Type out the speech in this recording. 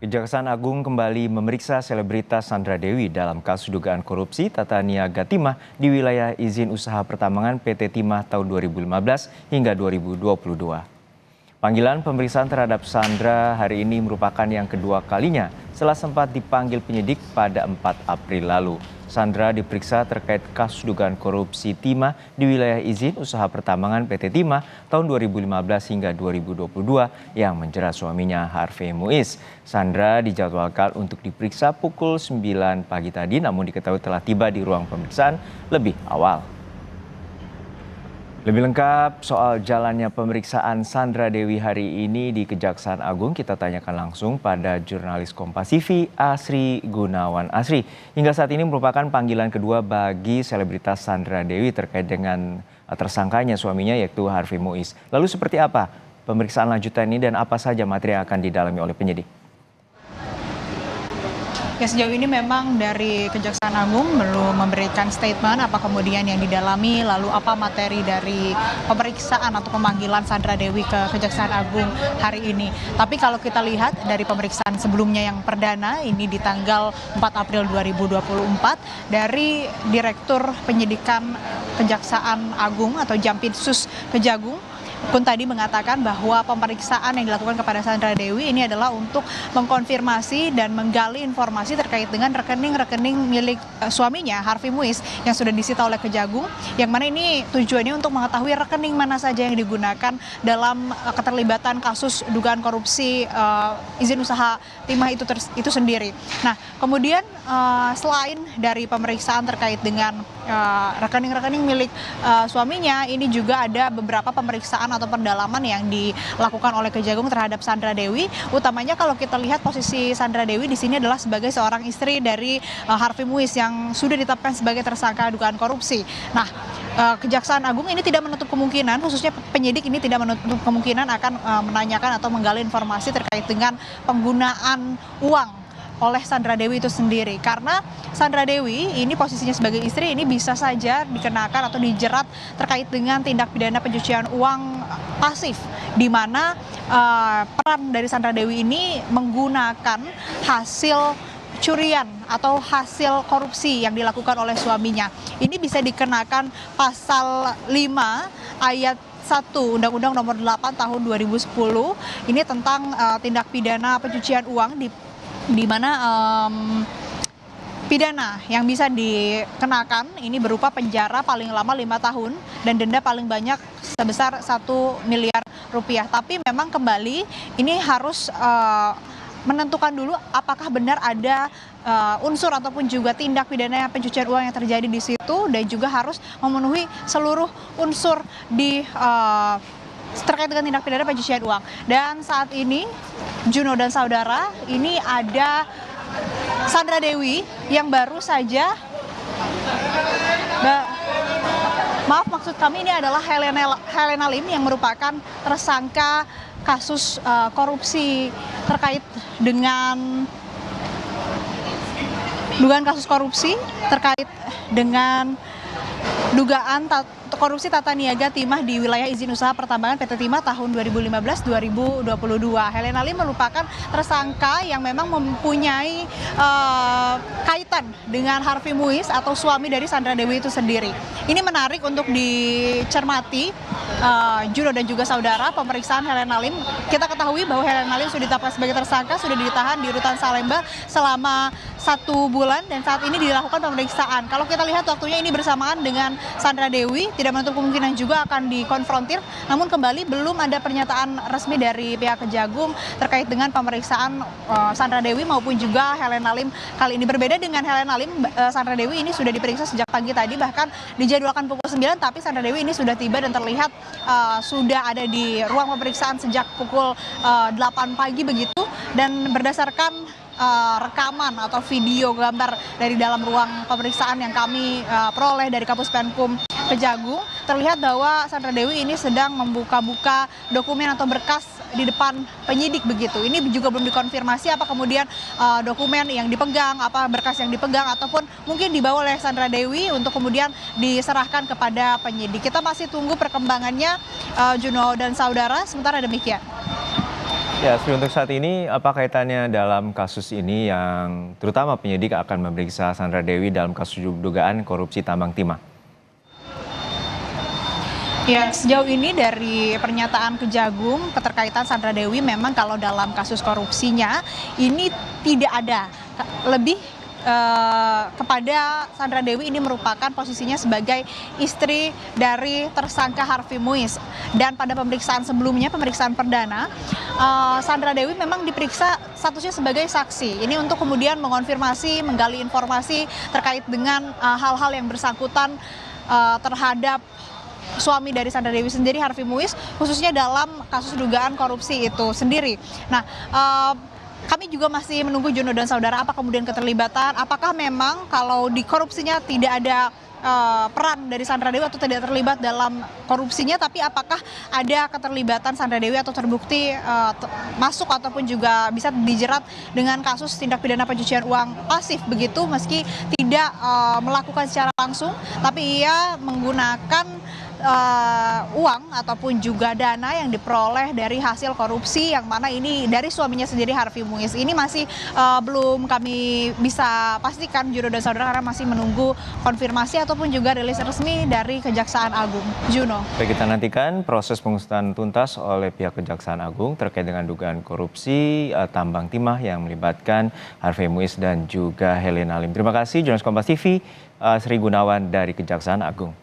Kejaksaan Agung kembali memeriksa selebritas Sandra Dewi dalam kasus dugaan korupsi tata niaga timah di wilayah izin usaha pertambangan PT Timah tahun 2015 hingga 2022. Panggilan pemeriksaan terhadap Sandra hari ini merupakan yang kedua kalinya setelah sempat dipanggil penyidik pada 4 April lalu. Sandra diperiksa terkait kasus dugaan korupsi timah di wilayah izin usaha pertambangan PT Timah tahun 2015 hingga 2022 yang menjerat suaminya Harvey Muiz. Sandra dijadwalkan untuk diperiksa pukul 9 pagi tadi, namun diketahui telah tiba di ruang pemeriksaan lebih awal. Lebih lengkap soal jalannya pemeriksaan Sandra Dewi hari ini di Kejaksaan Agung kita tanyakan langsung pada jurnalis Kompas TV Asri Gunawan. Asri, hingga saat ini merupakan panggilan kedua bagi selebritas Sandra Dewi terkait dengan tersangkanya suaminya yaitu Harvey Muiz. Lalu seperti apa pemeriksaan lanjutan ini dan apa saja materi yang akan didalami oleh penyidik? Ya, sejauh ini memang dari Kejaksaan Agung belum memberikan statement apa kemudian yang didalami, lalu apa materi dari pemeriksaan atau pemanggilan Sandra Dewi ke Kejaksaan Agung hari ini. Tapi kalau kita lihat dari pemeriksaan sebelumnya yang perdana ini di tanggal 4 April 2024 dari Direktur Penyidikan Kejaksaan Agung atau Jampitsus Kejagung pun tadi mengatakan bahwa pemeriksaan yang dilakukan kepada Sandra Dewi ini adalah untuk mengkonfirmasi dan menggali informasi terkait dengan rekening-rekening milik suaminya Harvey Muiz yang sudah disita oleh Kejagung, yang mana ini tujuannya untuk mengetahui rekening mana saja yang digunakan dalam keterlibatan kasus dugaan korupsi izin usaha timah itu sendiri. Nah, kemudian selain dari pemeriksaan terkait dengan rekening-rekening milik suaminya, ini juga ada beberapa pemeriksaan atau pendalaman yang dilakukan oleh Kejagung terhadap Sandra Dewi. Utamanya kalau kita lihat posisi Sandra Dewi di sini adalah sebagai seorang istri dari Harvey Muiz yang sudah ditetapkan sebagai tersangka dugaan korupsi. Nah, Kejaksaan Agung ini tidak menutup kemungkinan, khususnya penyidik ini tidak menutup kemungkinan akan menanyakan atau menggali informasi terkait dengan penggunaan uang oleh Sandra Dewi itu sendiri, karena Sandra Dewi ini posisinya sebagai istri ini bisa saja dikenakan atau dijerat terkait dengan tindak pidana pencucian uang pasif, di mana peran dari Sandra Dewi ini menggunakan hasil curian atau hasil korupsi yang dilakukan oleh suaminya. Ini bisa dikenakan pasal 5 ayat 1 Undang-Undang Nomor 8 Tahun 2010 ini tentang tindak pidana pencucian uang di mana pidana yang bisa dikenakan ini berupa penjara paling lama 5 tahun dan denda paling banyak sebesar 1 miliar rupiah. Tapi memang kembali ini harus menentukan dulu apakah benar ada unsur ataupun juga tindak pidana pencucian uang yang terjadi di situ, dan juga harus memenuhi seluruh unsur di terkait dengan tindak pidana pencucian uang. Dan saat ini Juno dan saudara, ini ada Sandra Dewi yang baru saja maksud kami ini adalah Helena Lim yang merupakan tersangka kasus korupsi terkait dengan dugaan kasus korupsi terkait dengan dugaan korupsi tata niaga timah di wilayah izin usaha pertambangan PT Timah tahun 2015-2022. Helena Lim merupakan tersangka yang memang mempunyai kaitan dengan Harvey Muiz atau suami dari Sandra Dewi itu sendiri. Ini menarik untuk dicermati Juno dan juga saudara, pemeriksaan Helena Lim. Kita ketahui bahwa Helena Lim sudah ditetapkan sebagai tersangka, sudah ditahan di rutan Salemba selama 1 bulan dan saat ini dilakukan pemeriksaan. Kalau kita lihat waktunya ini bersamaan dengan Sandra Dewi, tidak menutup kemungkinan juga akan dikonfrontir. Namun kembali belum ada pernyataan resmi dari pihak Kejagung terkait dengan pemeriksaan Sandra Dewi maupun juga Helena Lim. Kali ini berbeda dengan Helena Lim, Sandra Dewi ini sudah diperiksa sejak pagi tadi, bahkan dijadwalkan pukul 9, tapi Sandra Dewi ini sudah tiba dan terlihat sudah ada di ruang pemeriksaan sejak pukul 8 pagi begitu. Dan berdasarkan rekaman atau video gambar dari dalam ruang pemeriksaan yang kami peroleh dari Kapus Penkum Kejagung, terlihat bahwa Sandra Dewi ini sedang membuka-buka dokumen atau berkas di depan penyidik begitu. Ini juga belum dikonfirmasi apa kemudian dokumen yang dipegang, apa berkas yang dipegang, ataupun mungkin dibawa oleh Sandra Dewi untuk kemudian diserahkan kepada penyidik. Kita masih tunggu perkembangannya, Juno dan saudara, sementara demikian. Ya, Sri, untuk saat ini apa kaitannya dalam kasus ini yang terutama penyidik akan memeriksa Sandra Dewi dalam kasus dugaan korupsi tambang timah? Ya, sejauh ini dari pernyataan Kejagung keterkaitan Sandra Dewi memang kalau dalam kasus korupsinya ini tidak ada. Lebih kepada Sandra Dewi ini merupakan posisinya sebagai istri dari tersangka Harvey Muiz. Dan pada pemeriksaan sebelumnya, pemeriksaan perdana, Sandra Dewi memang diperiksa statusnya sebagai saksi. Ini untuk kemudian mengonfirmasi, menggali informasi terkait dengan hal-hal yang bersangkutan terhadap suami dari Sandra Dewi sendiri, Harvey Muiz, khususnya dalam kasus dugaan korupsi itu sendiri. Nah, kami juga masih menunggu Juno dan saudara apa kemudian keterlibatan, apakah memang kalau di korupsinya tidak ada peran dari Sandra Dewi atau tidak terlibat dalam korupsinya, tapi apakah ada keterlibatan Sandra Dewi atau terbukti masuk ataupun juga bisa dijerat dengan kasus tindak pidana pencucian uang pasif begitu, meski tidak melakukan secara langsung, tapi ia menggunakan uang ataupun juga dana yang diperoleh dari hasil korupsi yang mana ini dari suaminya sendiri Harvey Muiz. Ini masih belum kami bisa pastikan Juno dan saudara karena masih menunggu konfirmasi ataupun juga rilis resmi dari Kejaksaan Agung. Juno. Baik, kita nantikan proses pengusutan tuntas oleh pihak Kejaksaan Agung terkait dengan dugaan korupsi tambang timah yang melibatkan Harvey Muiz dan juga Helena Lim. Terima kasih jurnalis Kompas TV Sri Gunawan dari Kejaksaan Agung.